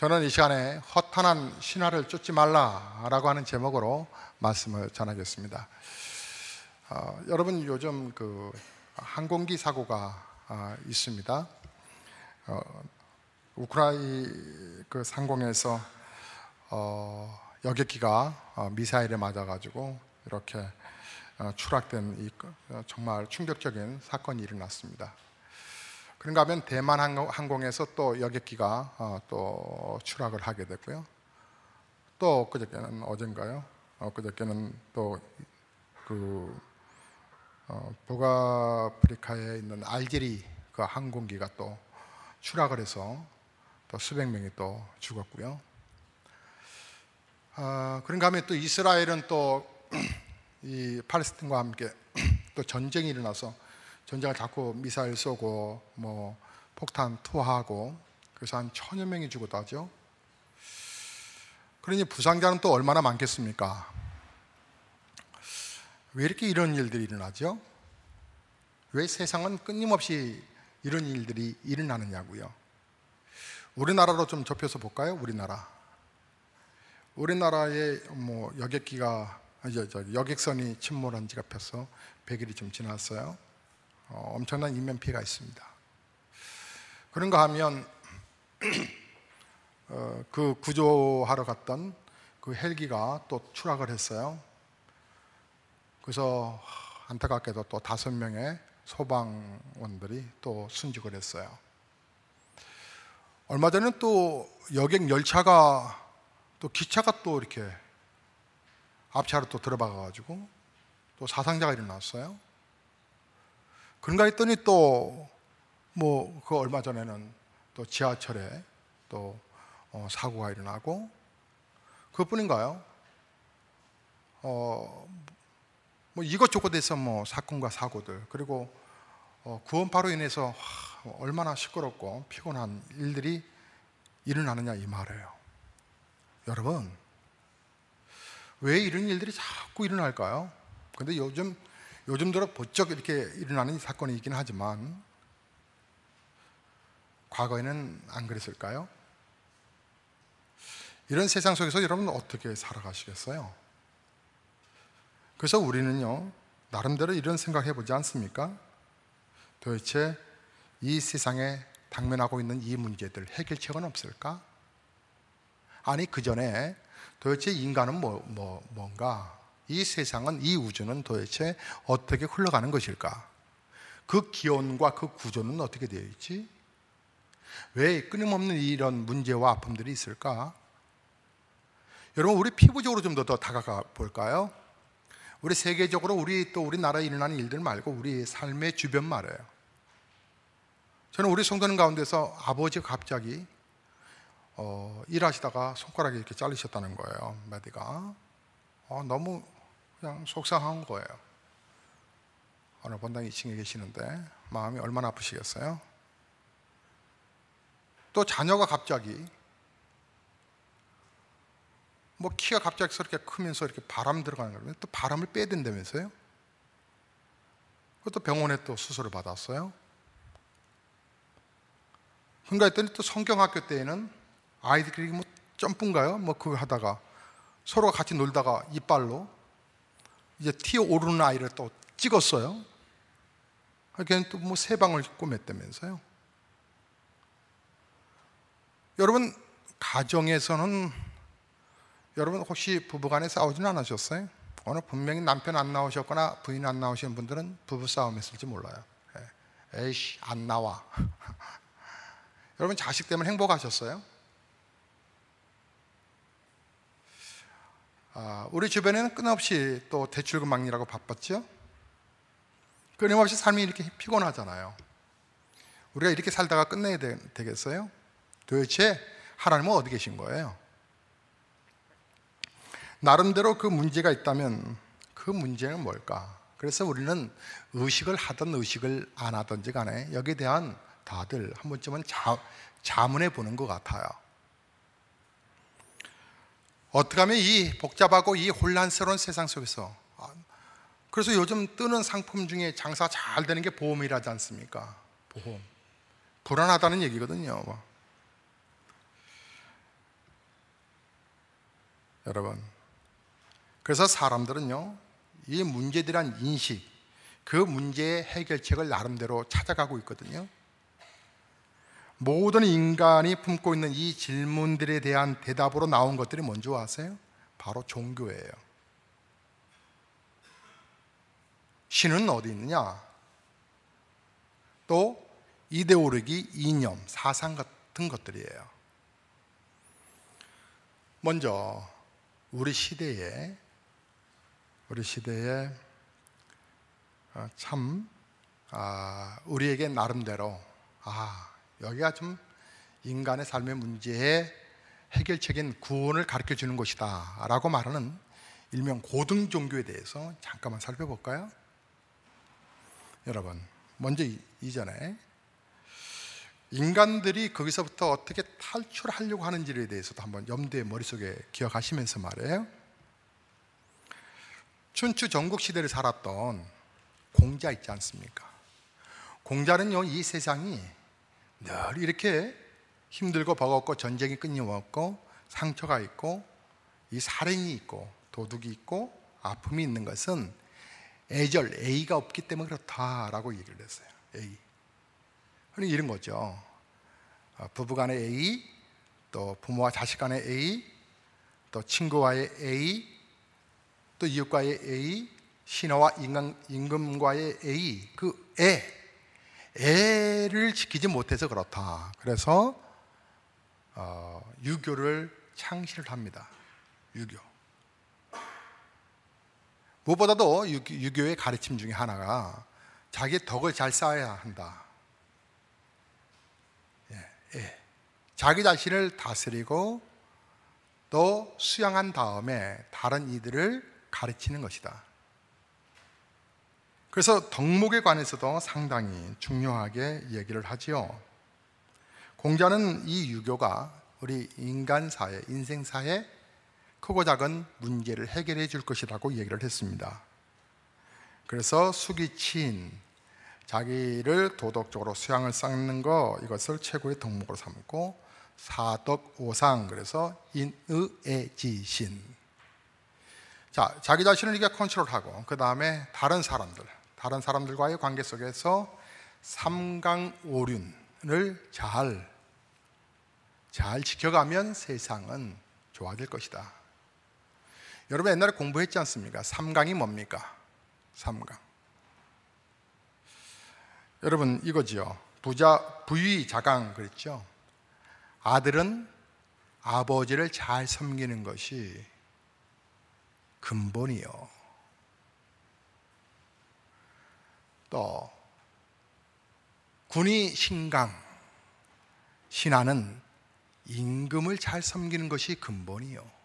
저는 이 시간에 허탄한 신화를 쫓지 말라라고 하는 제목으로 말씀을 전하겠습니다. 여러분 요즘 항공기 사고가 있습니다. 우크라이나 상공에서 여객기가 미사일에 맞아가지고 이렇게 추락된 정말 충격적인 사건이 일어났습니다. 그런가 하면 대만 항공에서 또 여객기가 또 추락을 하게 됐고요. 또 엊그저께는 어젠가요? 엊그저께는 또 북아프리카에 있는 알제리 그 항공기가 또 추락을 해서 또 수백 명이 또 죽었고요. 그런가 하면 또 이스라엘은 또 이 팔레스틴과 함께 또 전쟁이 일어나서 전쟁을 자꾸 미사일 쏘고 폭탄 투하하고 그래서 한 1000여 명이 죽었다 하죠. 그러니 부상자는 또 얼마나 많겠습니까? 왜 이렇게 이런 일들이 일어나죠? 왜 세상은 끊임없이 이런 일들이 일어나느냐고요. 우리나라로 좀 좁혀서 볼까요? 우리나라에 여객선이 침몰한 지가 벌써 100일이 좀 지났어요. 엄청난 인명 피해가 있습니다. 그런가 하면 그 구조하러 갔던 그 헬기가 또 추락을 했어요. 그래서 안타깝게도 또 5명의 소방원들이 또 순직을 했어요. 얼마 전에 또 여객 열차가 또 기차가 또 이렇게 앞차로 또 들어박아가지고 또 사상자가 일어났어요. 그런가 했더니 또 그 얼마 전에는 또 지하철에 또 사고가 일어나고 그것뿐인가요? 이것저것 해서 사건과 사고들 그리고 구원파로 인해서 얼마나 시끄럽고 피곤한 일들이 일어나느냐 이 말이에요. 여러분 왜 이런 일들이 자꾸 일어날까요? 근데 요즘 들어 번쩍 이렇게 일어나는 사건이 있긴 하지만 과거에는 안 그랬을까요? 이런 세상 속에서 여러분 어떻게 살아가시겠어요? 그래서 우리는요 나름대로 이런 생각 해보지 않습니까? 도대체 이 세상에 당면하고 있는 이 문제들 해결책은 없을까? 아니 그 전에 도대체 인간은 뭔가? 이 세상은, 이 우주는 도대체 어떻게 흘러가는 것일까? 그 기원과 그 구조는 어떻게 되어 있지? 왜 끊임없는 이런 문제와 아픔들이 있을까? 여러분 우리 피부적으로 좀 더 다가가 볼까요? 우리 세계적으로 우리나라에 일어나는 일들 말고 우리 삶의 주변 말이에요. 저는 우리 성도님 가운데서 아버지가 갑자기 일하시다가 손가락이 이렇게 잘리셨다는 거예요. 마디가 너무 그냥 속상한 거예요. 오늘 본당 2층에 계시는데 마음이 얼마나 아프시겠어요? 또 자녀가 갑자기 키가 갑자기 이렇게 크면서 이렇게 바람 들어가는 거예요. 또 바람을 빼야 된다면서요? 그것도 병원에 또 수술을 받았어요. 그런가 했더니 또 성경학교 때에는 아이들끼리 점프인가요? 그거 하다가 서로 같이 놀다가 이빨로 이제 튀어오르는 아이를 또 찍었어요. 걔는 또 새 방을 꾸몄다면서요. 여러분 가정에서는 여러분 혹시 부부간에 싸우지는 않으셨어요? 오늘 분명히 남편 안 나오셨거나 부인 안 나오시는 분들은 부부싸움 했을지 몰라요. 에이씨 안 나와. 여러분 자식 때문에 행복하셨어요? 우리 주변에는 끊임없이 또 대출금 막리라고 바빴죠? 끊임없이 삶이 이렇게 피곤하잖아요. 우리가 이렇게 살다가 끝내야 되겠어요? 도대체 하나님은 어디 계신 거예요? 나름대로 그 문제가 있다면 그 문제는 뭘까? 그래서 우리는 의식을 하든 의식을 안 하든지 간에 여기에 대한 다들 한 번쯤은 자문해 보는 것 같아요. 어떻게 하면 이 복잡하고 이 혼란스러운 세상 속에서, 그래서 요즘 뜨는 상품 중에 장사 잘 되는 게 보험이라지 않습니까? 보험. 불안하다는 얘기거든요. 여러분, 그래서 사람들은요, 이 문제들한 인식, 그 문제의 해결책을 나름대로 찾아가고 있거든요. 모든 인간이 품고 있는 이 질문들에 대한 대답으로 나온 것들이 뭔지 아세요? 바로 종교예요. 신은 어디 있느냐? 또 이데올로기, 이념, 사상 같은 것들이에요. 먼저 우리 시대에 참 우리에게 나름대로 여기가 좀 인간의 삶의 문제의 해결책인 구원을 가르쳐 주는 곳이다 라고 말하는 일명 고등 종교에 대해서 잠깐만 살펴볼까요? 여러분, 먼저 이전에 인간들이 거기서부터 어떻게 탈출하려고 하는지에 대해서도 한번 염두에 머릿속에 기억하시면서 말이에요. 춘추 전국시대를 살았던 공자 있지 않습니까? 공자는요, 이 세상이 늘 이렇게 힘들고 버겁고 전쟁이 끊임없고 상처가 있고 이 살인이 있고 도둑이 있고 아픔이 있는 것은 A가 없기 때문에 그렇다라고 얘기를 했어요. A. 그러니까 이런 거죠. 부부 간의 A, 또 부모와 자식 간의 A, 또 친구와의 A, 또 이웃과의 A, 신하와 임금과의 A, 그 애를 지키지 못해서 그렇다. 그래서 유교를 창시를 합니다. 유교. 무엇보다도 유교의 가르침 중에 하나가 자기의 덕을 잘 쌓아야 한다. 자기 자신을 다스리고 또 수양한 다음에 다른 이들을 가르치는 것이다. 그래서 덕목에 관해서도 상당히 중요하게 얘기를 하지요. 공자는 이 유교가 우리 인간사회, 인생사에 크고 작은 문제를 해결해 줄 것이라고 얘기를 했습니다. 그래서 수기친, 자기를 도덕적으로 수양을 쌓는 거, 이것을 최고의 덕목으로 삼고, 사덕오상, 그래서 인의애지신. 자, 자기 자신을 이렇게 컨트롤하고, 그 다음에 다른 사람들과의 관계 속에서 삼강오륜을 잘 지켜가면 세상은 좋아질 것이다. 여러분 옛날에 공부했지 않습니까? 삼강이 뭡니까? 삼강. 여러분 이거지요. 부위자강 그랬죠? 아들은 아버지를 잘 섬기는 것이 근본이요. 또 군이 신강, 신하는 임금을 잘 섬기는 것이 근본이요.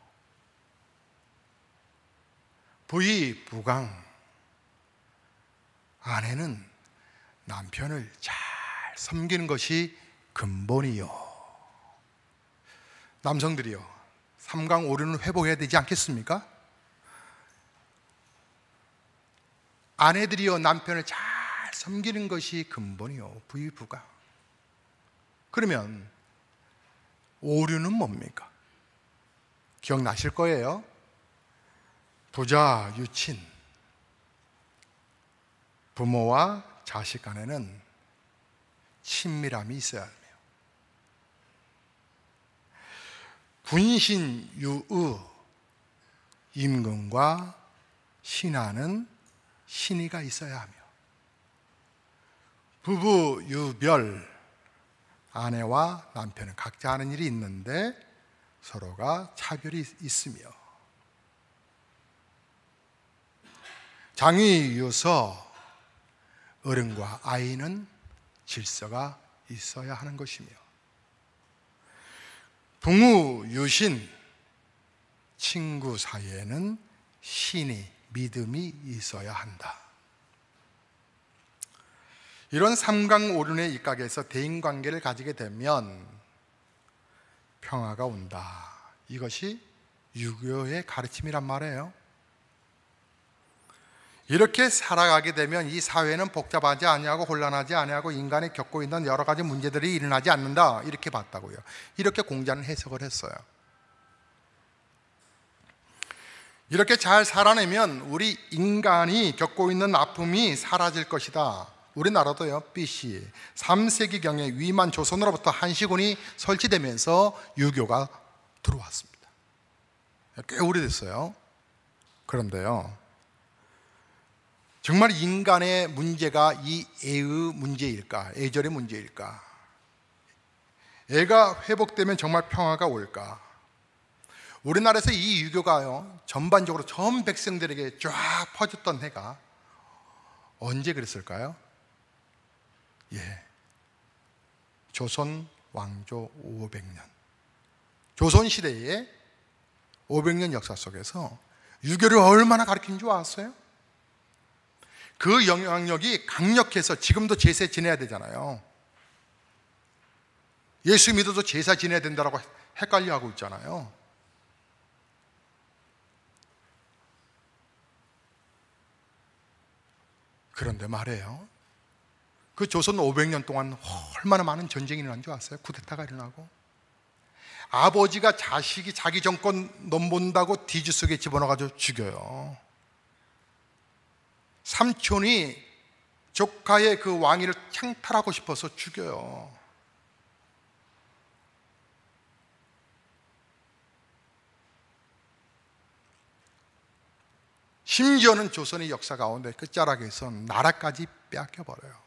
부의 부강, 아내는 남편을 잘 섬기는 것이 근본이요. 남성들이요, 삼강오륜을 회복해야 되지 않겠습니까? 아내들이요, 남편을 잘 섬기는 것이 근본이요. 부의 부강. 그러면 오륜은 뭡니까? 기억나실 거예요. 부자, 유친, 부모와 자식 간에는 친밀함이 있어야 합니다. 군신, 유의, 임금과 신하는 신의가 있어야 하며, 부부, 유별, 아내와 남편은 각자 하는 일이 있는데 서로가 차별이 있으며, 장위, 유서, 어른과 아이는 질서가 있어야 하는 것이며, 부모, 유신, 친구 사이에는 신의, 믿음이 있어야 한다. 이런 삼강오륜의 입각에서 대인관계를 가지게 되면 평화가 온다. 이것이 유교의 가르침이란 말이에요. 이렇게 살아가게 되면 이 사회는 복잡하지 아니하고 혼란하지 아니하고 인간이 겪고 있는 여러 가지 문제들이 일어나지 않는다. 이렇게 봤다고요. 이렇게 공자는 해석을 했어요. 이렇게 잘 살아내면 우리 인간이 겪고 있는 아픔이 사라질 것이다. 우리나라도요, BC 3세기경에 위만 조선으로부터 한시군이 설치되면서 유교가 들어왔습니다. 꽤 오래됐어요. 그런데요, 정말 인간의 문제가 이 애의 문제일까? 애절의 문제일까? 애가 회복되면 정말 평화가 올까? 우리나라에서 이 유교가요, 전반적으로 전 백성들에게 쫙 퍼졌던 해가 언제 그랬을까요? 조선 왕조 500년, 조선시대의 500년 역사 속에서 유교를 얼마나 가르친 줄 아세요? 그 영향력이 강력해서 지금도 제사 지내야 되잖아요. 예수 믿어도 제사 지내야 된다고 헷갈려 하고 있잖아요. 그런데 말이에요, 그 조선 500년 동안 얼마나 많은 전쟁이 일어난 줄 아세요? 쿠데타가 일어나고, 아버지가 자식이 자기 정권 넘본다고 뒤지 속에 집어넣어가지고 죽여요. 삼촌이 조카의 그 왕위를 창탈하고 싶어서 죽여요. 심지어는 조선의 역사 가운데 끝자락에서 나라까지 빼앗겨버려요.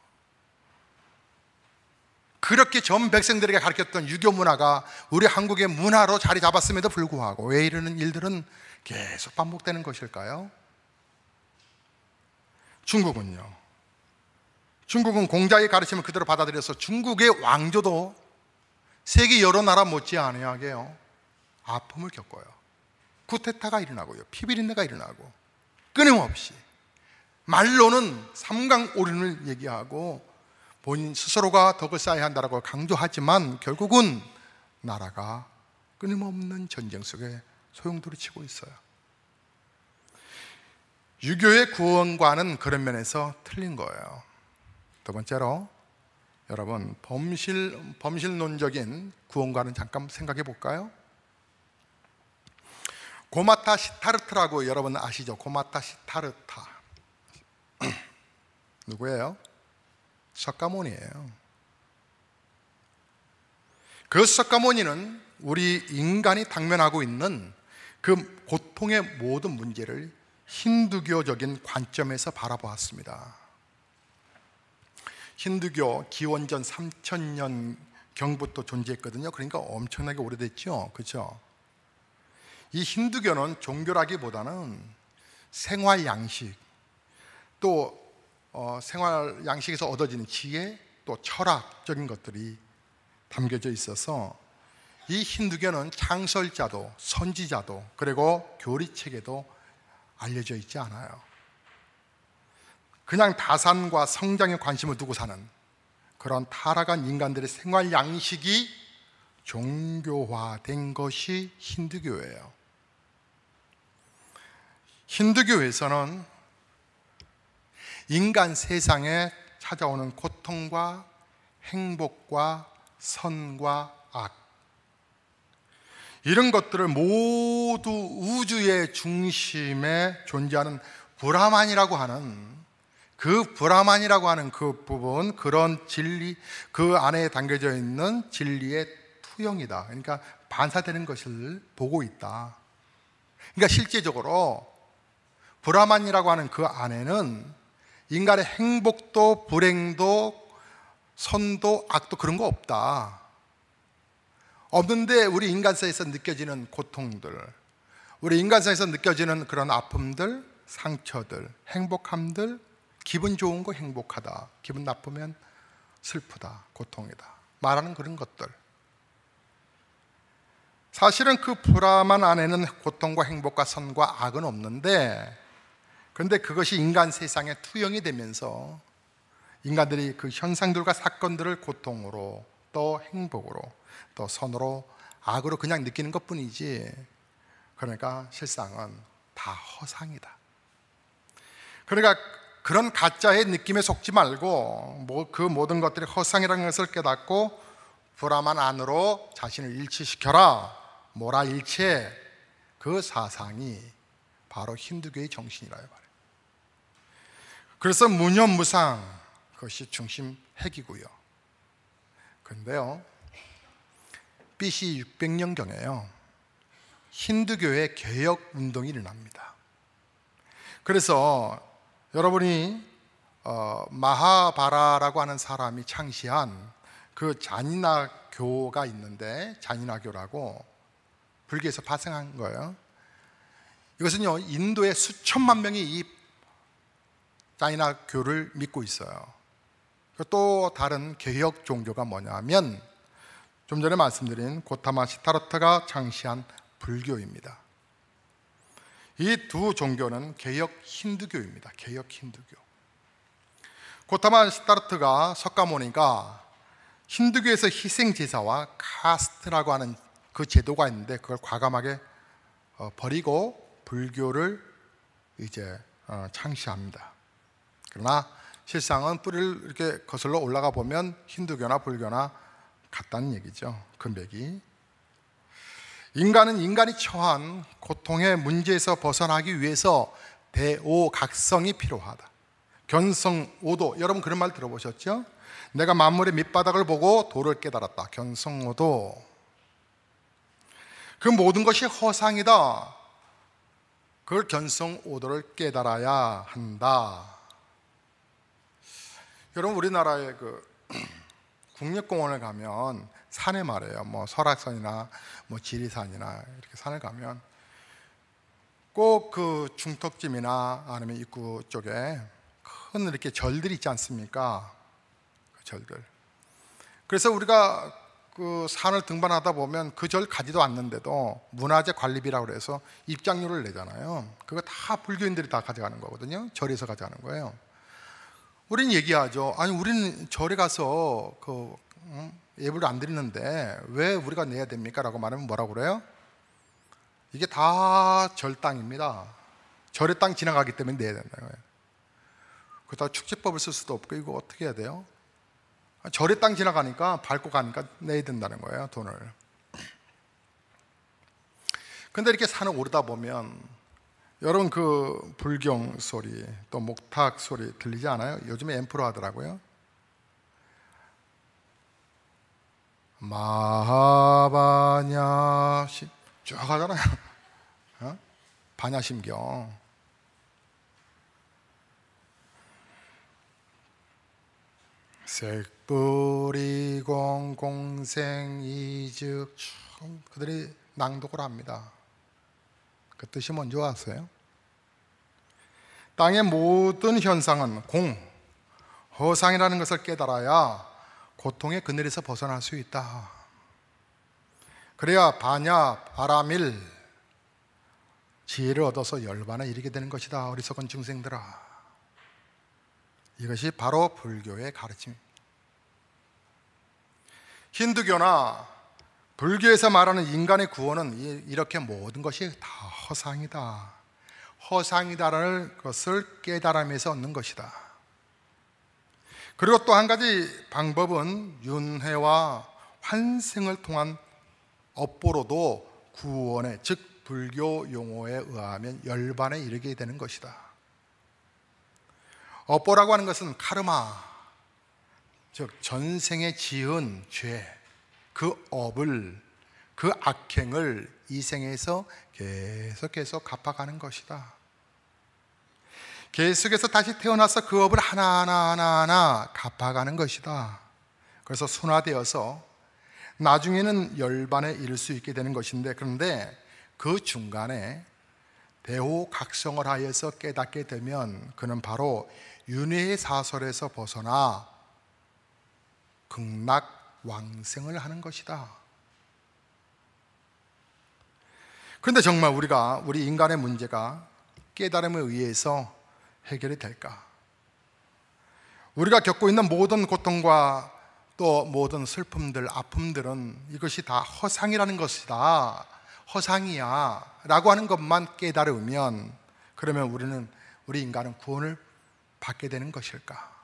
그렇게 전 백성들에게 가르쳤던 유교 문화가 우리 한국의 문화로 자리 잡았음에도 불구하고 왜 이러는 일들은 계속 반복되는 것일까요? 중국은요, 중국은 공자의 가르침을 그대로 받아들여서 중국의 왕조도 세계 여러 나라 못지않게요 아픔을 겪어요. 쿠데타가 일어나고요, 피비린내가 일어나고, 끊임없이 말로는 삼강오륜을 얘기하고 본인 스스로가 덕을 쌓아야 한다고 강조하지만 결국은 나라가 끊임없는 전쟁 속에 소용돌이치고 있어요. 유교의 구원과는 그런 면에서 틀린 거예요. 두 번째로, 여러분, 범실론적인 구원과는 잠깐 생각해 볼까요? 고마타 시타르트라고 여러분 아시죠? 고마타 시타르타 누구예요? 석가모니예요. 그 석가모니는 우리 인간이 당면하고 있는 그 고통의 모든 문제를 힌두교적인 관점에서 바라보았습니다. 힌두교 기원전 3000년 경부터 존재했거든요. 그러니까 엄청나게 오래됐죠, 그렇죠? 이 힌두교는 종교라기보다는 생활 양식, 또 생활 양식에서 얻어지는 지혜, 또 철학적인 것들이 담겨져 있어서 이 힌두교는 창설자도 선지자도 그리고 교리책에도 알려져 있지 않아요. 그냥 다산과 성장에 관심을 두고 사는 그런 타락한 인간들의 생활 양식이 종교화된 것이 힌두교예요. 힌두교에서는 인간 세상에 찾아오는 고통과 행복과 선과 악, 이런 것들을 모두 우주의 중심에 존재하는 브라만이라고 하는 그 부분, 그런 진리, 그 안에 담겨져 있는 진리의 투영이다. 그러니까 반사되는 것을 보고 있다. 그러니까 실제적으로 브라만이라고 하는 그 안에는 인간의 행복도 불행도 선도 악도 그런 거 없다. 없는데 우리 인간사에서 느껴지는 고통들, 우리 인간사에서 느껴지는 그런 아픔들, 상처들, 행복함들, 기분 좋은 거 행복하다, 기분 나쁘면 슬프다, 고통이다 말하는 그런 것들. 사실은 그 브라만 안에는 고통과 행복과 선과 악은 없는데, 그런데 그것이 인간 세상에 투영이 되면서 인간들이 그 현상들과 사건들을 고통으로 또 행복으로 또 선으로 악으로 그냥 느끼는 것뿐이지, 그러니까 실상은 다 허상이다. 그러니까 그런 가짜의 느낌에 속지 말고 그 모든 것들이 허상이라는 것을 깨닫고 브라만 안으로 자신을 일치시켜라. 모라 일체, 그 사상이 바로 힌두교의 정신이라요 말이에요. 그래서 무념무상, 그것이 중심 핵이고요. 그런데요, BC 600년경에요 힌두교의 개혁 운동이 일어납니다. 그래서 여러분이 마하바라라고 하는 사람이 창시한 그 자니나교가 있는데, 자니나교라고 불교에서 파생한 거예요. 이것은요, 인도의 수천만 명이 이 자니나교를 믿고 있어요. 또 다른 개혁 종교가 뭐냐면 좀 전에 말씀드린 고타마 시타르타가 창시한 불교입니다. 이 두 종교는 개혁 힌두교입니다. 개혁 힌두교. 고타마 시타르타가 석가모니가 힌두교에서 희생제사와 카스트라고 하는 그 제도가 있는데 그걸 과감하게 버리고 불교를 이제 창시합니다. 그러나 실상은 뿌리를 이렇게 거슬러 올라가 보면 힌두교나 불교나 같다는 얘기죠. 근백이. 인간은 인간이 처한 고통의 문제에서 벗어나기 위해서 대오각성이 필요하다. 견성오도, 여러분 그런 말 들어보셨죠? 내가 만물의 밑바닥을 보고 도를 깨달았다. 견성오도. 그 모든 것이 허상이다. 그걸 견성오도를 깨달아야 한다. 여러분 우리나라의 그 국립공원을 가면 산에 말이에요, 뭐 설악산이나 뭐 지리산이나 이렇게 산을 가면 꼭 그 중턱짐이나 아니면 입구 쪽에 큰 이렇게 절들이 있지 않습니까? 그 절들. 그래서 우리가 그 산을 등반하다 보면 그 절 가지도 않는데도 문화재 관리비라고 그래서 입장료를 내잖아요. 그거 다 불교인들이 다 가져가는 거거든요. 절에서 가져가는 거예요. 우리는 얘기하죠. 아니 우리는 절에 가서 그 예불을 안 드리는데 왜 우리가 내야 됩니까? 라고 말하면 뭐라고 그래요? 이게 다 절 땅입니다. 절의 땅 지나가기 때문에 내야 된다는 거예요. 그렇다고 축지법을 쓸 수도 없고 이거 어떻게 해야 돼요? 절의 땅 지나가니까 밟고 가니까 내야 된다는 거예요, 돈을. 근데 이렇게 산을 오르다 보면 여러분 그 불경 소리 또 목탁 소리 들리지 않아요? 요즘에 앰프로 하더라고요. 마하바냐 쭉 하잖아요. 반야심경. 색불이 공공생이즉 그들이 낭독을 합니다. 그 뜻이 뭔지 아세요? 땅의 모든 현상은 허상이라는 것을 깨달아야 고통의 그늘에서 벗어날 수 있다. 그래야 바냐, 바라밀, 지혜를 얻어서 열반에 이르게 되는 것이다. 어리석은 중생들아. 이것이 바로 불교의 가르침입니다. 힌두교나 불교에서 말하는 인간의 구원은 이렇게 모든 것이 다 허상이다. 허상이다라는 것을 깨달으면서 얻는 것이다. 그리고 또 한 가지 방법은 윤회와 환생을 통한 업보로도 구원에, 즉 불교 용어에 의하면 열반에 이르게 되는 것이다. 업보라고 하는 것은 카르마, 즉 전생에 지은 죄, 그 업을, 그 악행을 이 생에서 계속해서 갚아가는 것이다. 계속해서 다시 태어나서 그 업을 하나하나 갚아가는 것이다. 그래서 순화되어서 나중에는 열반에 이를 수 있게 되는 것인데, 그런데 그 중간에 대호각성을 하여서 깨닫게 되면 그는 바로 윤회의 사설에서 벗어나 극락왕생을 하는 것이다. 그런데 정말 우리 인간의 문제가 깨달음에 의해서 해결이 될까? 우리가 겪고 있는 모든 고통과 또 모든 슬픔들, 아픔들은 이것이 다 허상이라는 것이다, 허상이야 라고 하는 것만 깨달으면, 그러면 우리 인간은 구원을 받게 되는 것일까?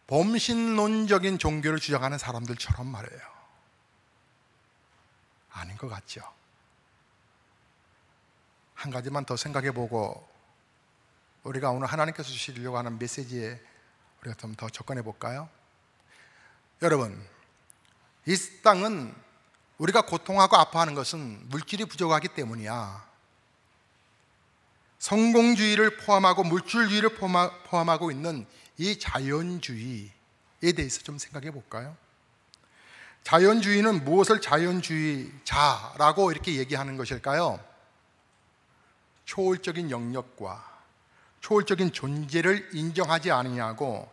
범신론적인 종교를 주장하는 사람들처럼 말이에요. 아닌 것 같죠? 한 가지만 더 생각해 보고 우리가 오늘 하나님께서 주시려고 하는 메시지에 우리가 좀 더 접근해 볼까요? 여러분, 이 땅은 우리가 고통하고 아파하는 것은 물질이 부족하기 때문이야. 성공주의를 포함하고 물질주의를 포함하고 있는 이 자연주의에 대해서 좀 생각해 볼까요? 자연주의는 무엇을 자연주의자라고 이렇게 얘기하는 것일까요? 초월적인 영역과 초월적인 존재를 인정하지 아니하고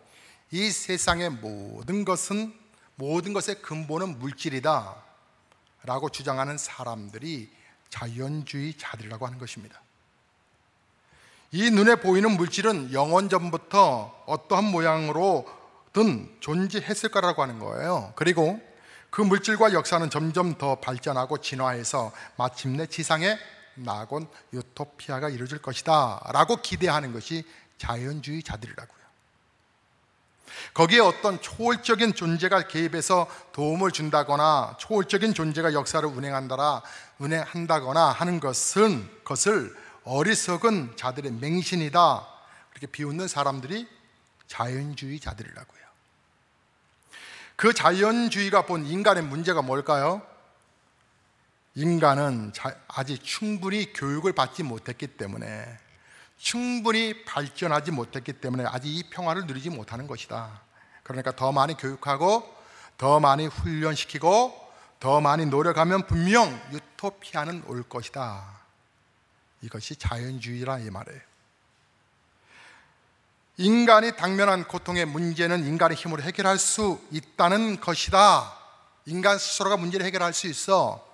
이 세상의 모든 것의 근본은 물질이다 라고 주장하는 사람들이 자연주의자들이라고 하는 것입니다. 이 눈에 보이는 물질은 영원 전부터 어떠한 모양으로든 존재했을 거라고 하는 거예요. 그리고 그 물질과 역사는 점점 더 발전하고 진화해서 마침내 지상에 낙원 유토피아가 이루어질 것이다 라고 기대하는 것이 자연주의자들이라고요. 거기에 어떤 초월적인 존재가 개입해서 도움을 준다거나 초월적인 존재가 역사를 운행한다거나 하는 것을 어리석은 자들의 맹신이다 그렇게 비웃는 사람들이 자연주의자들이라고요. 그 자연주의가 본 인간의 문제가 뭘까요? 인간은 아직 충분히 교육을 받지 못했기 때문에, 충분히 발전하지 못했기 때문에 아직 이 평화를 누리지 못하는 것이다. 그러니까 더 많이 교육하고 더 많이 훈련시키고 더 많이 노력하면 분명 유토피아는 올 것이다. 이것이 자연주의라 이 말이에요. 인간이 당면한 고통의 문제는 인간의 힘으로 해결할 수 있다는 것이다. 인간 스스로가 문제를 해결할 수 있어.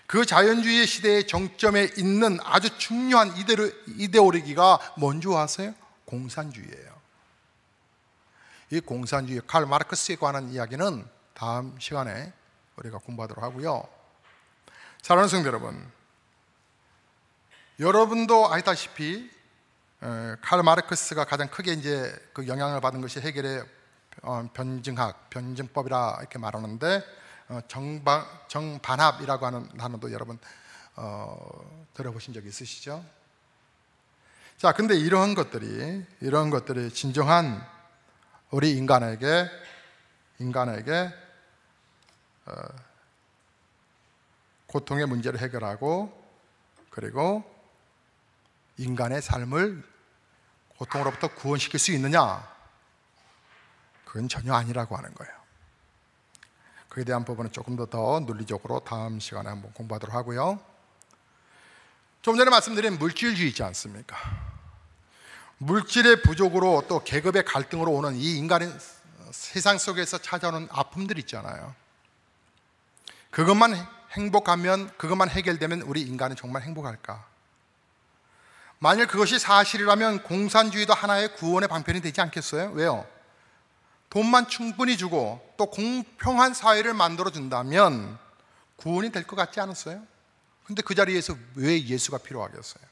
그 자연주의 시대의 정점에 있는 아주 중요한 이데올로기가 뭔지 아세요? 공산주의예요. 이 공산주의, 칼 마르크스에 관한 이야기는 다음 시간에 우리가 공부하도록 하고요. 사랑하는 성도 여러분, 여러분도 아시다시피 칼 마르크스가 가장 크게 이제 그 영향을 받은 것이 해겔의 변증법이라 이렇게 말하는데, 정반합이라고 하는 단어도 여러분 들어보신 적 있으시죠? 자, 근데 이러한 것들이 진정한 우리 인간에게 고통의 문제를 해결하고 그리고 인간의 삶을 고통으로부터 구원시킬 수 있느냐? 그건 전혀 아니라고 하는 거예요. 그에 대한 부분은 조금 더 논리적으로 다음 시간에 한번 공부하도록 하고요. 좀 전에 말씀드린 물질주의 있지 않습니까? 물질의 부족으로 또 계급의 갈등으로 오는 이 인간의 세상 속에서 찾아오는 아픔들 있잖아요. 그것만 해결되면 우리 인간은 정말 행복할까? 만일 그것이 사실이라면 공산주의도 하나의 구원의 방편이 되지 않겠어요? 왜요? 돈만 충분히 주고 또 공평한 사회를 만들어준다면 구원이 될 것 같지 않았어요? 근데 그 자리에서 왜 예수가 필요하겠어요?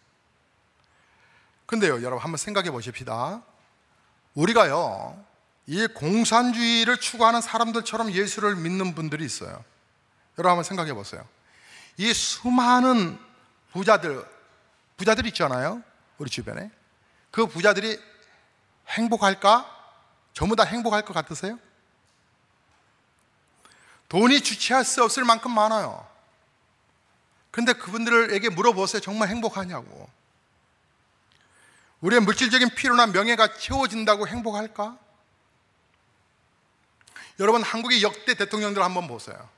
근데요, 여러분 한번 생각해 보십시다. 우리가요, 이 공산주의를 추구하는 사람들처럼 예수를 믿는 분들이 있어요. 여러분 한번 생각해 보세요. 이 수많은 부자들 있잖아요, 우리 주변에. 그 부자들이 행복할까? 전부 다 행복할 것 같으세요? 돈이 주체할 수 없을 만큼 많아요. 근데 그분들에게 물어보세요. 정말 행복하냐고. 우리의 물질적인 필요나 명예가 채워진다고 행복할까? 여러분, 한국의 역대 대통령들 한번 보세요.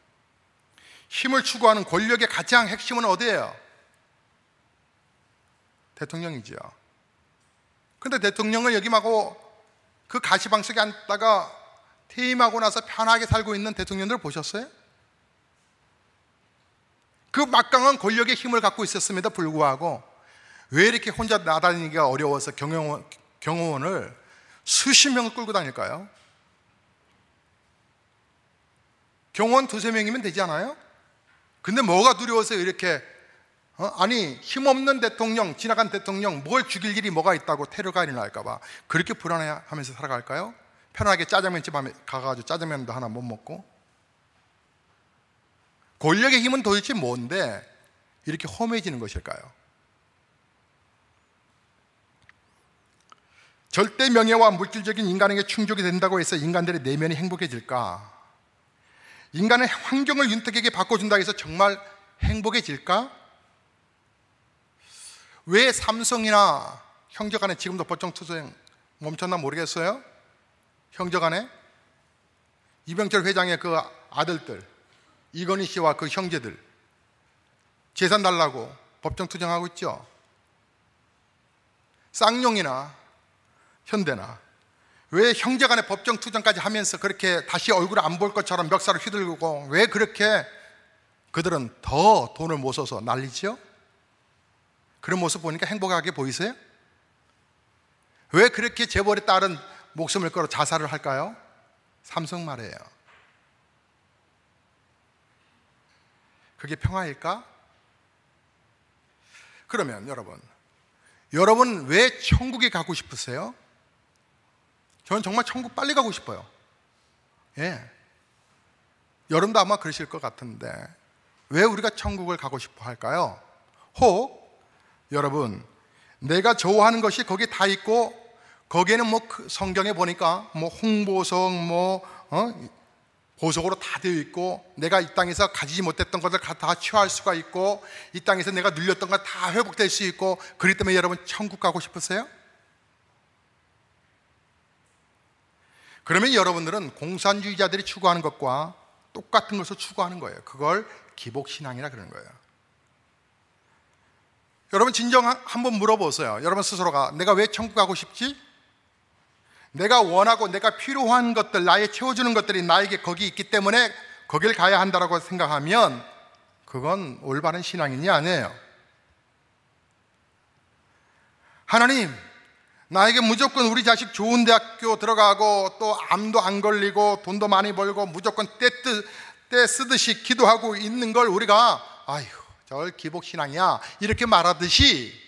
힘을 추구하는 권력의 가장 핵심은 어디예요? 대통령이지요. 근데 대통령을 역임하고 그 가시방 속에 앉다가 퇴임하고 나서 편하게 살고 있는 대통령들 보셨어요? 그 막강한 권력의 힘을 갖고 있었음에도 불구하고 왜 이렇게 혼자 나다니기가 어려워서 경호원을 수십 명을 끌고 다닐까요? 경호원 두세 명이면 되지 않아요? 근데 뭐가 두려워서 이렇게 아니, 힘없는 대통령, 지나간 대통령 뭘 죽일 일이 뭐가 있다고 테러가 일어날까 봐 그렇게 불안해하면서 살아갈까요? 편하게 짜장면집 가가지고 짜장면도 하나 못 먹고. 권력의 힘은 도대체 뭔데 이렇게 험해지는 것일까요? 절대 명예와 물질적인 인간에게 충족이 된다고 해서 인간들의 내면이 행복해질까? 인간의 환경을 윤택하게 바꿔준다고 해서 정말 행복해질까? 왜 삼성이나 형제간에 지금도 법정투쟁 멈췄나 모르겠어요? 형제간에 이병철 회장의 그 아들들, 이건희 씨와 그 형제들 재산 달라고 법정투쟁하고 있죠. 쌍용이나 현대나 왜 형제간에 법정투쟁까지 하면서 그렇게 다시 얼굴을 안 볼 것처럼 멱살을 휘둘고 왜 그렇게 그들은 더 돈을 못 써서 난리지요? 그런 모습 보니까 행복하게 보이세요? 왜 그렇게 재벌의 딸은 목숨을 걸어 자살을 할까요? 삼성 말이에요. 그게 평화일까? 그러면 여러분 왜 천국에 가고 싶으세요? 저는 정말 천국 빨리 가고 싶어요. 예. 여러분도 아마 그러실 것 같은데 왜 우리가 천국을 가고 싶어 할까요? 혹 여러분 내가 좋아하는 것이 거기에 다 있고 거기에는 뭐 성경에 보니까 뭐 홍보석 보석으로 다 되어 있고 내가 이 땅에서 가지지 못했던 것을 다 취할 수가 있고 이 땅에서 내가 눌렸던 것 다 회복될 수 있고 그렇기 때문에 여러분 천국 가고 싶으세요? 그러면 여러분들은 공산주의자들이 추구하는 것과 똑같은 것을 추구하는 거예요. 그걸 기복신앙이라 그러는 거예요. 여러분 진정 한번 물어보세요. 여러분 스스로가 내가 왜 천국 가고 싶지? 내가 원하고 내가 필요한 것들, 나의 채워주는 것들이 나에게 거기 있기 때문에 거길 가야 한다고 생각하면 그건 올바른 신앙인이 아니에요. 하나님, 나에게 무조건 우리 자식 좋은 대학교 들어가고 또 암도 안 걸리고 돈도 많이 벌고 무조건 때 쓰듯이 기도하고 있는 걸 우리가 아휴 저 기복신앙이야 이렇게 말하듯이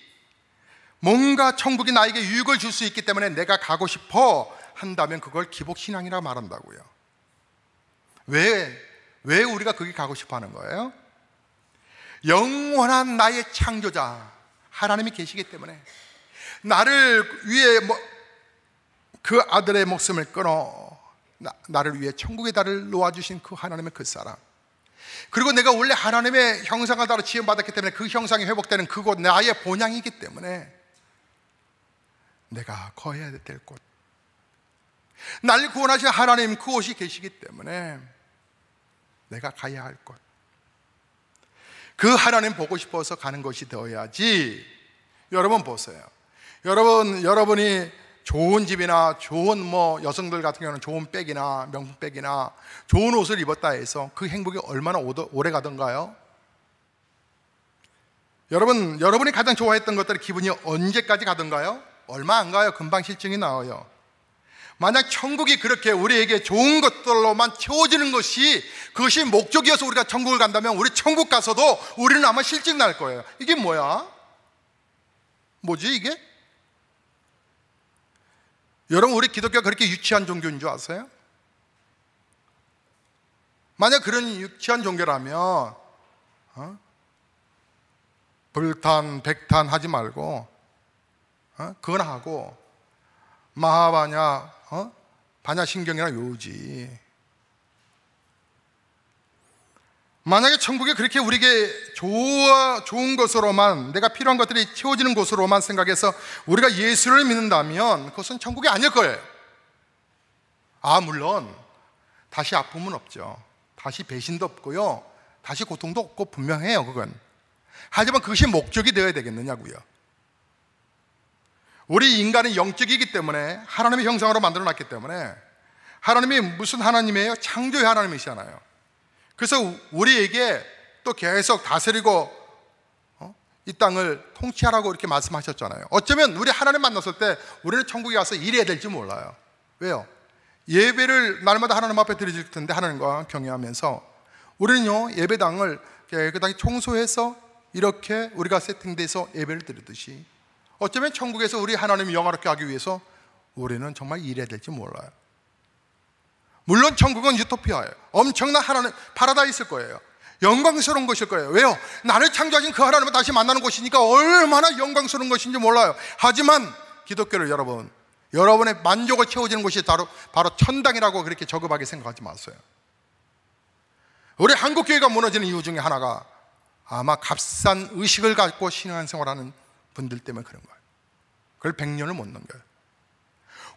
뭔가 천국이 나에게 유익을 줄 수 있기 때문에 내가 가고 싶어 한다면 그걸 기복신앙이라 말한다고요. 왜 우리가 거기 가고 싶어 하는 거예요? 영원한 나의 창조자 하나님이 계시기 때문에 나를 위해 그 아들의 목숨을 끊어 나를 위해 천국의 달을 놓아주신 그 하나님의 그 사랑, 그리고 내가 원래 하나님의 형상을 따라 지음받았기 때문에 그 형상이 회복되는 그곳 나의 본향이기 때문에 내가 거해야 될 곳, 나를 구원하신 하나님 그곳이 계시기 때문에 내가 가야 할 곳, 그 하나님 보고 싶어서 가는 것이 되어야지. 여러분 보세요. 여러분이 좋은 집이나 좋은 여성들 같은 경우는 좋은 백이나 명품백이나 좋은 옷을 입었다 해서 그 행복이 얼마나 오래 가던가요? 여러분이 가장 좋아했던 것들의 기분이 언제까지 가던가요? 얼마 안 가요. 금방 실증이 나와요. 만약 천국이 그렇게 우리에게 좋은 것들로만 채워지는 그것이 목적이어서 우리가 천국을 간다면 우리 천국 가서도 우리는 아마 실증 날 거예요. 이게 뭐야? 뭐지 이게? 여러분 우리 기독교가 그렇게 유치한 종교인 줄 아세요? 만약 그런 유치한 종교라면 불탄, 백탄 하지 말고 그건 하고 마하바냐, 반야신경이나 외우지. 만약에 천국이 그렇게 우리에게 좋은 것으로만, 내가 필요한 것들이 채워지는 곳으로만 생각해서 우리가 예수를 믿는다면 그것은 천국이 아닐 거예요. 물론 다시 아픔은 없죠. 다시 배신도 없고요, 다시 고통도 없고 분명해요. 그건. 하지만 그것이 목적이 되어야 되겠느냐고요. 우리 인간은 영적이기 때문에 하나님의 형상으로 만들어놨기 때문에, 하나님이 무슨 하나님이에요? 창조의 하나님이시잖아요. 그래서 우리에게 또 계속 다스리고 이 땅을 통치하라고 이렇게 말씀하셨잖아요. 어쩌면 우리 하나님 만났을 때 우리는 천국에 가서 일해야 될지 몰라요. 왜요? 예배를 날마다 하나님 앞에 드릴 텐데 하나님과 경외하면서 우리는요 예배당을 깨끗하게 청소해서 이렇게 우리가 세팅돼서 예배를 드리듯이 어쩌면 천국에서 우리 하나님이 영화롭게 하기 위해서 우리는 정말 일해야 될지 몰라요. 물론 천국은 유토피아예요. 엄청난 하나님 파라다이스일 거예요. 영광스러운 것일 거예요. 왜요? 나를 창조하신 그 하나님을 다시 만나는 곳이니까 얼마나 영광스러운 것인지 몰라요. 하지만 기독교를 여러분의 만족을 채워주는 곳이 바로 천당이라고 그렇게 저급하게 생각하지 마세요. 우리 한국교회가 무너지는 이유 중에 하나가 아마 값싼 의식을 갖고 신앙생활하는 분들 때문에 그런 거예요. 그걸 100년을 못 넘겨요.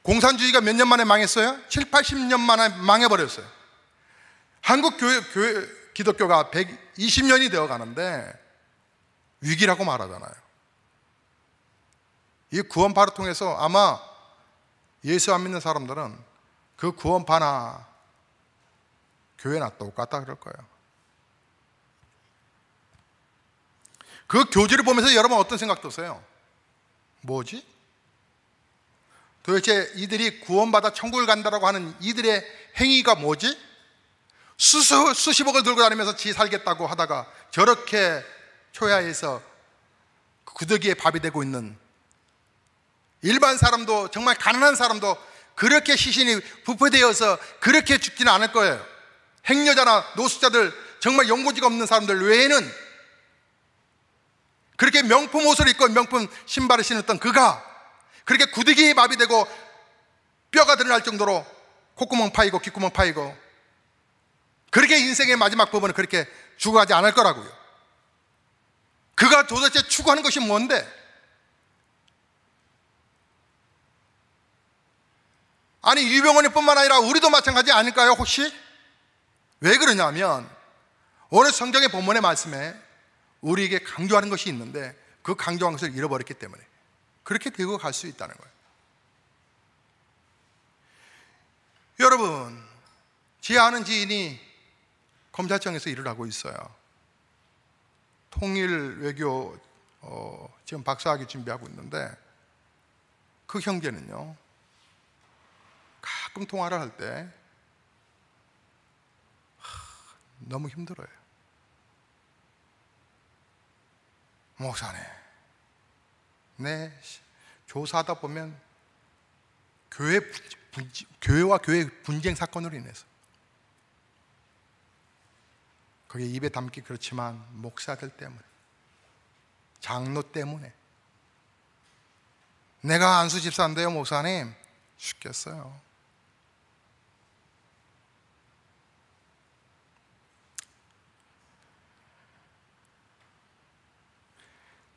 공산주의가 몇 년 만에 망했어요? 7, 80년 만에 망해버렸어요. 한국 기독교가 120년이 되어 가는데 위기라고 말하잖아요. 이 구원파를 통해서 아마 예수 안 믿는 사람들은 그 구원파나 교회나 똑같다 그럴 거예요. 그 교지를 보면서 여러분 어떤 생각 드세요? 뭐지? 도대체 이들이 구원받아 천국을 간다라고 하는 이들의 행위가 뭐지? 수십억을 들고 다니면서 지 살겠다고 하다가 저렇게 초야에서 구더기에 밥이 되고 있는 일반 사람도, 정말 가난한 사람도 그렇게 시신이 부패되어서 그렇게 죽지는 않을 거예요. 행여자나 노숙자들, 정말 연고지가 없는 사람들 외에는 그렇게 명품 옷을 입고 명품 신발을 신었던 그가 그렇게 구더기에 밥이 되고 뼈가 드러날 정도로 콧구멍 파이고 귓구멍 파이고 그렇게 인생의 마지막 부분은 그렇게 죽어가지 않을 거라고요. 그가 도대체 추구하는 것이 뭔데? 아니 유병원이 뿐만 아니라 우리도 마찬가지 아닐까요 혹시? 왜 그러냐면 오늘 성경의 본문의 말씀에 우리에게 강조하는 것이 있는데 그 강조한 것을 잃어버렸기 때문에 그렇게 되고 갈 수 있다는 거예요. 여러분, 제 아는 지인이 검찰청에서 일을 하고 있어요. 통일 외교 지금 박사학위 준비하고 있는데 그 형제는요 가끔 통화를 할 때 너무 힘들어요. 목사님, 조사하다 보면 교회와 교회 분쟁 사건으로 인해서 그게 입에 담기 그렇지만 목사들 때문에, 장로 때문에 내가 안수 집사인데요 목사님, 죽겠어요.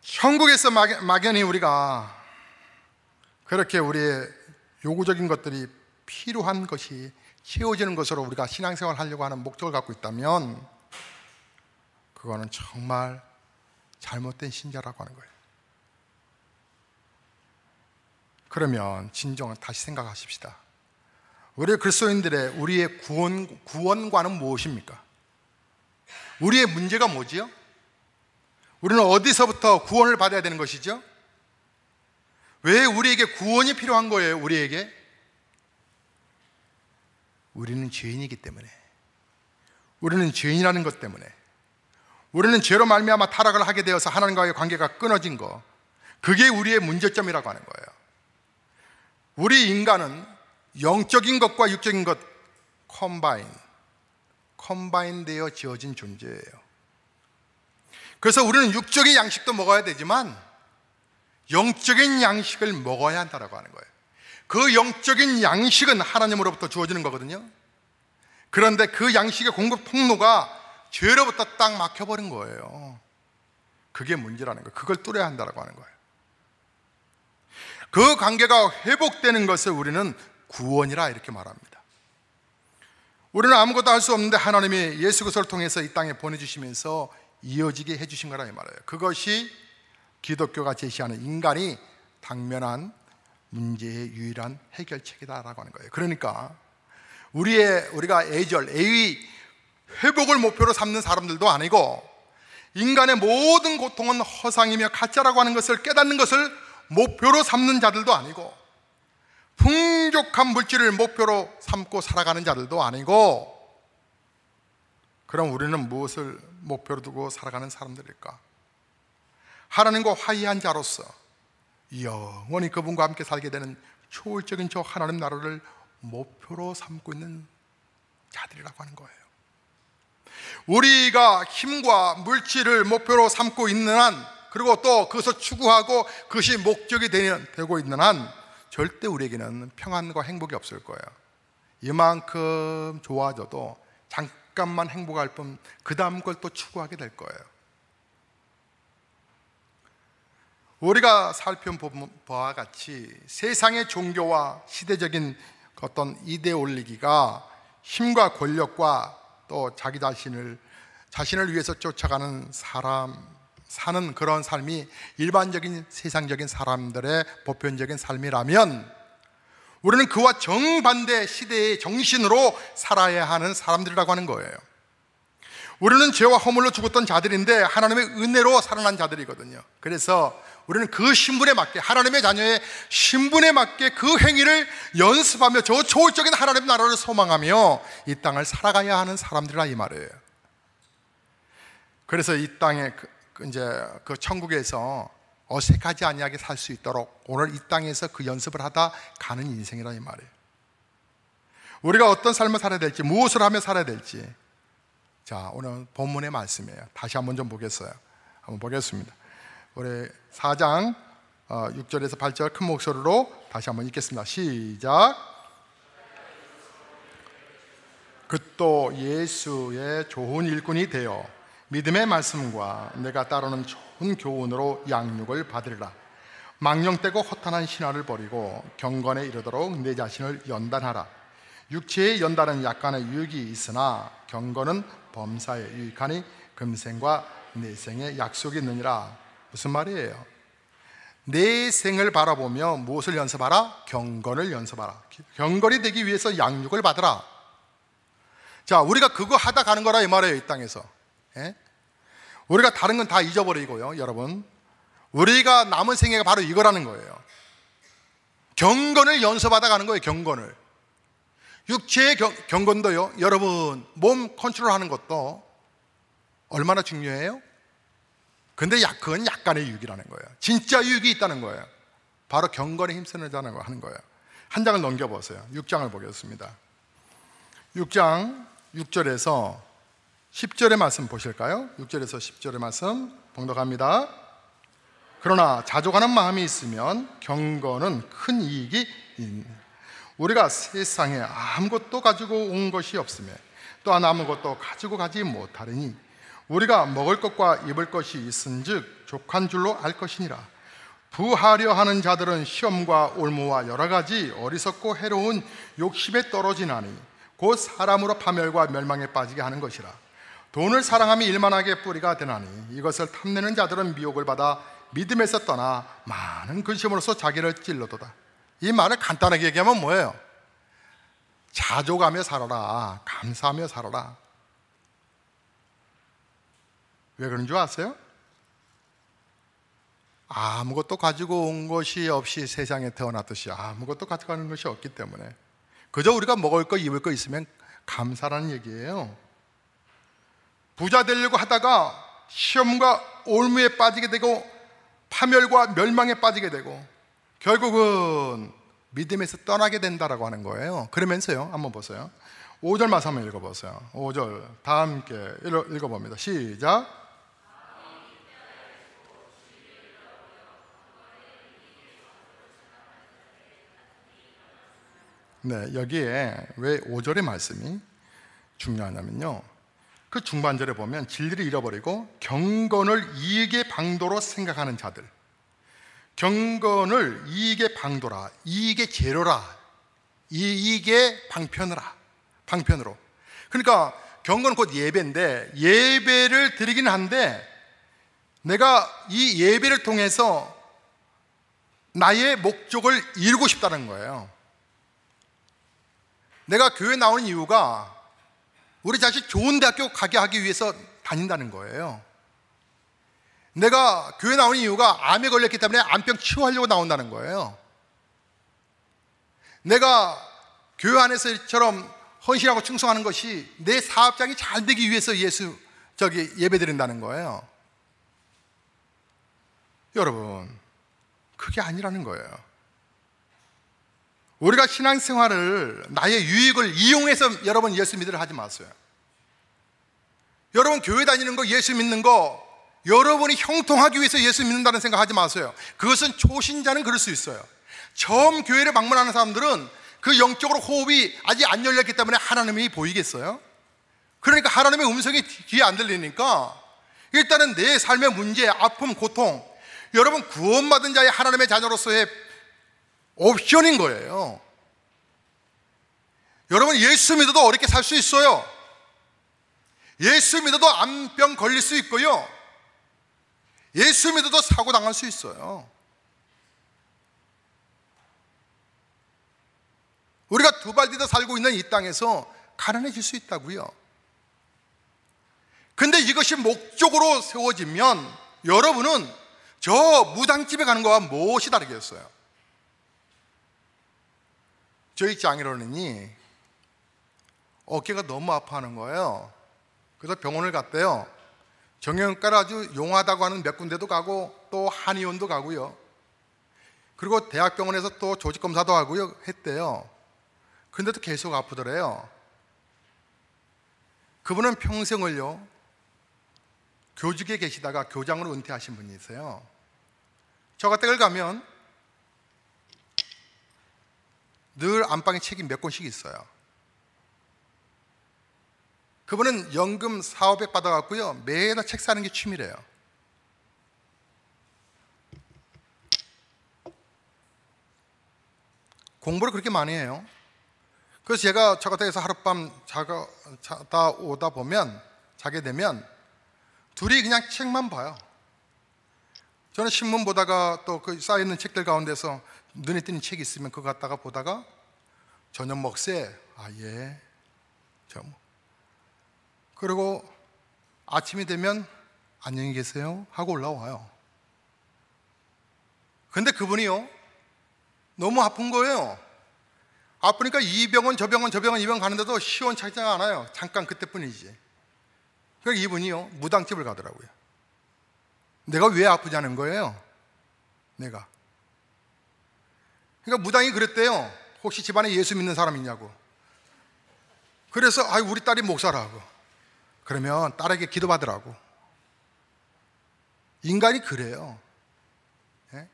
천국에서 막연히 우리가 그렇게 우리의 요구적인 것들이 필요한 것이 채워지는 것으로 우리가 신앙생활을 하려고 하는 목적을 갖고 있다면 그거는 정말 잘못된 신자라고 하는 거예요. 그러면 진정은 다시 생각하십시다. 우리 그리스도인들의 우리의 구원과는 무엇입니까? 우리의 문제가 뭐지요? 우리는 어디서부터 구원을 받아야 되는 것이죠? 왜 우리에게 구원이 필요한 거예요? 우리에게? 우리는 죄인이기 때문에, 우리는 죄인이라는 것 때문에, 우리는 죄로 말미암아 타락을 하게 되어서 하나님과의 관계가 끊어진 거, 그게 우리의 문제점이라고 하는 거예요. 우리 인간은 영적인 것과 육적인 것 컴바인 되어 지어진 존재예요. 그래서 우리는 육적인 양식도 먹어야 되지만 영적인 양식을 먹어야 한다고 하는 거예요. 그 영적인 양식은 하나님으로부터 주어지는 거거든요. 그런데 그 양식의 공급 통로가 죄로부터 딱 막혀버린 거예요. 그게 문제라는 거예요. 그걸 뚫어야 한다고 하는 거예요. 그 관계가 회복되는 것을 우리는 구원이라 이렇게 말합니다. 우리는 아무것도 할 수 없는데 하나님이 예수 그리스도를 통해서 이 땅에 보내주시면서 이어지게 해주신 거라 이 말이에요. 그것이 기독교가 제시하는 인간이 당면한 문제의 유일한 해결책이다라고 하는 거예요. 그러니까 우리가 애의 회복을 목표로 삼는 사람들도 아니고, 인간의 모든 고통은 허상이며 가짜라고 하는 것을 깨닫는 것을 목표로 삼는 자들도 아니고, 풍족한 물질을 목표로 삼고 살아가는 자들도 아니고, 그럼 우리는 무엇을 목표로 두고 살아가는 사람들일까? 하나님과 화해한 자로서 영원히 그분과 함께 살게 되는 초월적인 저 하나님 나라를 목표로 삼고 있는 자들이라고 하는 거예요. 우리가 힘과 물질을 목표로 삼고 있는 한, 그리고 또 그것을 추구하고 그것이 목적이 되고 있는 한, 절대 우리에게는 평안과 행복이 없을 거예요. 이만큼 좋아져도 잠깐만 행복할 뿐 그 다음 걸 또 추구하게 될 거예요. 우리가 살펴본 바와 같이 세상의 종교와 시대적인 어떤 이데올로기가 힘과 권력과 또 자기 자신을 위해서 쫓아가는 사는 그런 삶이 일반적인 세상적인 사람들의 보편적인 삶이라면, 우리는 그와 정반대 시대의 정신으로 살아야 하는 사람들이라고 하는 거예요. 우리는 죄와 허물로 죽었던 자들인데 하나님의 은혜로 살아난 자들이거든요. 그래서 우리는 그 신분에 맞게, 하나님의 자녀의 신분에 맞게 그 행위를 연습하며 저 초월적인 하나님의 나라를 소망하며 이 땅을 살아가야 하는 사람들이라 이 말이에요. 그래서 이 땅에 그 천국에서 어색하지 아니하게 살 수 있도록 오늘 이 땅에서 그 연습을 하다 가는 인생이라 이 말이에요. 우리가 어떤 삶을 살아야 될지, 무엇을 하며 살아야 될지, 자, 오늘 본문의 말씀이에요. 다시 한번 좀 보겠어요. 한번 보겠습니다. 우리 4장 6절에서 8절 큰 목소리로 다시 한번 읽겠습니다. 시작. 그 또 예수의 좋은 일꾼이 되어 믿음의 말씀과 내가 따르는 좋은 교훈으로 양육을 받으리라. 망령되고 허탄한 신화를 버리고 경건에 이르도록 내 자신을 연단하라. 육체의 연단은 약간의 유익이 있으나 경건은 범사에 유익하니 금생과 내생에 약속이 있느니라. 무슨 말이에요? 내생을 바라보며 무엇을 연습하라? 경건을 연습하라. 경건이 되기 위해서 양육을 받으라. 자, 우리가 그거 하다 가는 거라 이 말이에요. 이 땅에서. 예? 우리가 다른 건 다 잊어버리고요, 여러분, 우리가 남은 생애가 바로 이거라는 거예요. 경건을 연습하다 가는 거예요. 경건을. 육체의 경건도요, 여러분, 몸 컨트롤하는 것도 얼마나 중요해요? 근데 그건 약간의 유익이라는 거예요. 진짜 유익이 있다는 거예요. 바로 경건에 힘쓰자는 거 하는 거예요. 한 장을 넘겨보세요. 6장을 보겠습니다. 6장 6절에서 10절의 말씀 보실까요? 6절에서 10절의 말씀 봉독합니다. 그러나 자족하는 마음이 있으면 경건은 큰 이익이 있는, 우리가 세상에 아무것도 가지고 온 것이 없으며 또한 아무것도 가지고 가지 못하리니 우리가 먹을 것과 입을 것이 있은즉 족한 줄로 알 것이니라. 부하려 하는 자들은 시험과 올무와 여러 가지 어리석고 해로운 욕심에 떨어지나니 곧 사람으로 파멸과 멸망에 빠지게 하는 것이라. 돈을 사랑함이 일만하게 뿌리가 되나니 이것을 탐내는 자들은 미혹을 받아 믿음에서 떠나 많은 근심으로써 자기를 찔러도다. 이 말을 간단하게 얘기하면 뭐예요? 자족하며 살아라. 감사하며 살아라. 왜 그런 줄 아세요? 아무것도 가지고 온 것이 없이 세상에 태어났듯이 아무것도 가져가는 것이 없기 때문에 그저 우리가 먹을 거 입을 거 있으면 감사라는 얘기예요. 부자 되려고 하다가 시험과 올무에 빠지게 되고 파멸과 멸망에 빠지게 되고 결국은 믿음에서 떠나게 된다라고 하는 거예요. 그러면서요, 한번 보세요. 5절 말씀 한번 읽어보세요. 5절 다 함께 읽어봅니다. 시작. 네, 여기에 왜 5절의 말씀이 중요하냐면요, 그 중반절에 보면 진리를 잃어버리고 경건을 이익의 방도로 생각하는 자들, 경건을 이익의 방도라, 이익의 재료라, 이익의 방편으로. 그러니까 경건은 곧 예배인데 예배를 드리긴 한데 내가 이 예배를 통해서 나의 목적을 이루고 싶다는 거예요. 내가 교회 나오는 이유가 우리 자식 좋은 대학교 가게 하기 위해서 다닌다는 거예요. 내가 교회 나오는 이유가 암에 걸렸기 때문에 암병 치료하려고 나온다는 거예요. 내가 교회 안에서처럼 헌신하고 충성하는 것이 내 사업장이 잘 되기 위해서 예배 드린다는 거예요. 여러분, 그게 아니라는 거예요. 우리가 신앙생활을 나의 유익을 이용해서 여러분 예수 믿으려 하지 마세요. 여러분 교회 다니는 거, 예수 믿는 거 여러분이 형통하기 위해서 예수 믿는다는 생각 하지 마세요. 그것은 초신자는 그럴 수 있어요. 처음 교회를 방문하는 사람들은 그 영적으로 호흡이 아직 안 열렸기 때문에 하나님이 보이겠어요? 그러니까 하나님의 음성이 귀에 안 들리니까 일단은 내 삶의 문제, 아픔, 고통, 여러분 구원받은 자의 하나님의 자녀로서의 옵션인 거예요. 여러분 예수 믿어도 어렵게 살 수 있어요. 예수 믿어도 암병 걸릴 수 있고요, 예수 믿어도 사고 당할 수 있어요. 우리가 두 발 디뎌 살고 있는 이 땅에서 가난해질 수 있다고요. 근데 이것이 목적으로 세워지면 여러분은 저 무당집에 가는 거와 무엇이 다르겠어요? 저희 장인어른이 어깨가 너무 아파하는 거예요. 그래서 병원을 갔대요. 정형외과를 아주 용하다고 하는 몇 군데도 가고 또 한의원도 가고요, 그리고 대학병원에서 또 조직검사도 하고요 했대요. 근데도 계속 아프더래요. 그분은 평생을요 교직에 계시다가 교장으로 은퇴하신 분이세요. 저 같은 걸 가면 늘 안방에 책이 몇 권씩 있어요. 그분은 연금 400~500 받아갖고요 매달 책 사는 게 취미래요. 공부를 그렇게 많이 해요. 그래서 제가 저 같은 데서 하룻밤 자다 오다 보면, 자게 되면 둘이 그냥 책만 봐요. 저는 신문 보다가 또 그 쌓여있는 책들 가운데서 눈에 띄는 책이 있으면 그거 갖다가 보다가 저녁 먹세, 예, 그리고 아침이 되면 안녕히 계세요 하고 올라와요. 근데 그분이요 너무 아픈 거예요. 아프니까 이 병원 저 병원 이 병원 가는데도 시원찮지가 않아요. 잠깐 그때뿐이지. 그러니까 이분이요 무당집을 가더라고요. 내가 왜 아프냐는 거예요. 내가. 그러니까 무당이 그랬대요. 혹시 집안에 예수 믿는 사람 있냐고. 그래서 우리 딸이 목사라고. 그러면 딸에게 기도받으라고. 인간이 그래요. 예?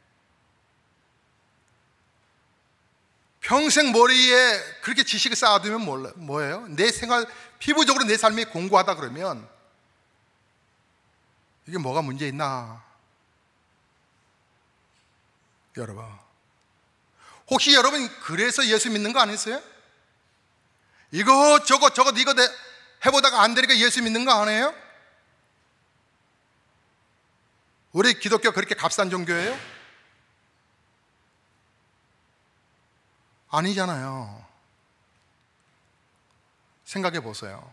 평생 머리에 그렇게 지식을 쌓아두면 뭐예요? 내 생활, 피부적으로 내 삶이 공고하다 그러면 이게 뭐가 문제 있나? 여러분, 혹시 여러분 그래서 예수 믿는 거 아니었어요? 이것저것 이거 해보다가 안 되니까 예수 믿는 거 아니에요? 우리 기독교 그렇게 값싼 종교예요? 아니잖아요. 생각해 보세요.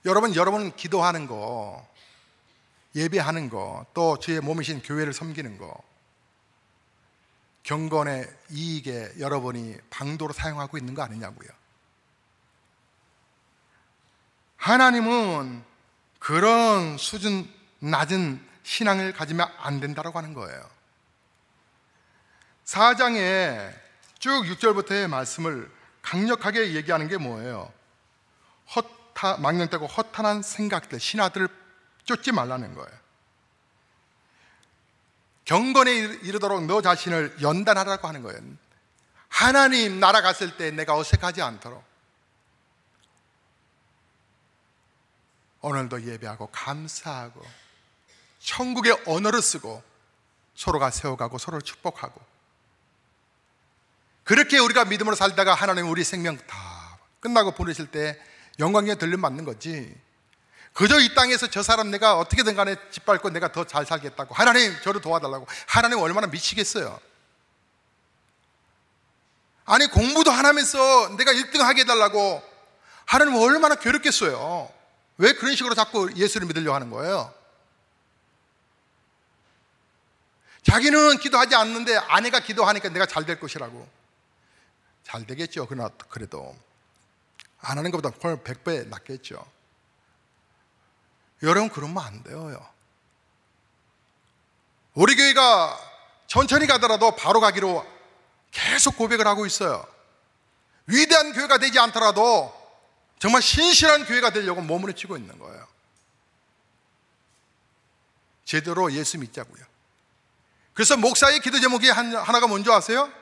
여러분 기도하는 거, 예배하는 거, 또 주의 몸이신 교회를 섬기는 거, 경건의 이익에 여러분이 방도로 사용하고 있는 거 아니냐고요. 하나님은 그런 수준 낮은 신앙을 가지면 안 된다고 하는 거예요. 4장에 쭉 6절부터의 말씀을 강력하게 얘기하는 게 뭐예요? 망령되고 허탄한 생각들, 신하들을 쫓지 말라는 거예요. 경건에 이르도록 너 자신을 연단하라고 하는 거예요. 하나님 나라 갔을 때 내가 어색하지 않도록. 오늘도 예배하고 감사하고 천국의 언어를 쓰고 서로가 세워가고 서로를 축복하고, 그렇게 우리가 믿음으로 살다가 하나님 우리 생명 다 끝나고 보내실 때 영광에 들림 받는 거지, 그저 이 땅에서 저 사람 내가 어떻게든 간에 짓밟고 내가 더 잘 살겠다고, 하나님 저를 도와달라고, 하나님 얼마나 미치겠어요. 아니 공부도 안 하면서 내가 1등 하게 해달라고 하나님 얼마나 괴롭겠어요. 왜 그런 식으로 자꾸 예수를 믿으려고 하는 거예요? 자기는 기도하지 않는데 아내가 기도하니까 내가 잘 될 것이라고. 잘 되겠죠. 그러나 그래도 안 하는 것보다 100배 낫겠죠. 여러분 그러면 안 돼요. 우리 교회가 천천히 가더라도 바로 가기로 계속 고백을 하고 있어요. 위대한 교회가 되지 않더라도 정말 신실한 교회가 되려고 몸부림치고 있는 거예요. 제대로 예수 믿자고요. 그래서 목사의 기도 제목이 하나가 뭔지 아세요?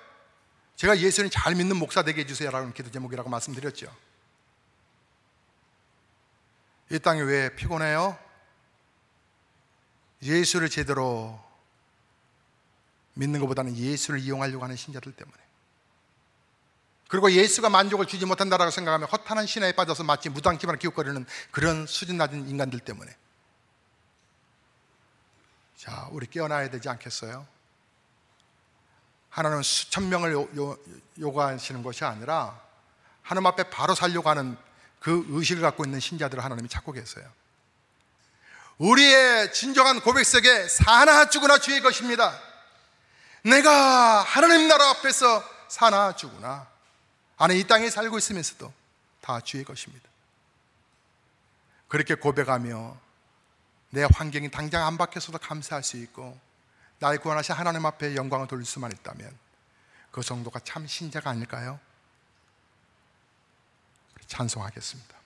제가 예수님 잘 믿는 목사 되게 해주세요 라는 기도 제목이라고 말씀드렸죠. 이 땅이 왜 피곤해요? 예수를 제대로 믿는 것보다는 예수를 이용하려고 하는 신자들 때문에, 그리고 예수가 만족을 주지 못한다라고 생각하면 허탄한 신화에 빠져서 마치 무당기만 기웃거리는 그런 수준 낮은 인간들 때문에. 자, 우리 깨어나야 되지 않겠어요? 하나님은 수천 명을 요구하시는 것이 아니라 하나님 앞에 바로 살려고 하는 그 의식을 갖고 있는 신자들을 하나님이 찾고 계세요. 우리의 진정한 고백 속에 사나 죽으나 주의 것입니다. 내가 하나님 나라 앞에서 사나 죽으나, 안에 이 땅에 살고 있으면서도 다 주의 것입니다. 그렇게 고백하며 내 환경이 당장 안 바뀌어서도 감사할 수 있고 나를 구원하신 하나님 앞에 영광을 돌릴 수만 있다면 그 정도가 참 신자가 아닐까요? 찬송하겠습니다.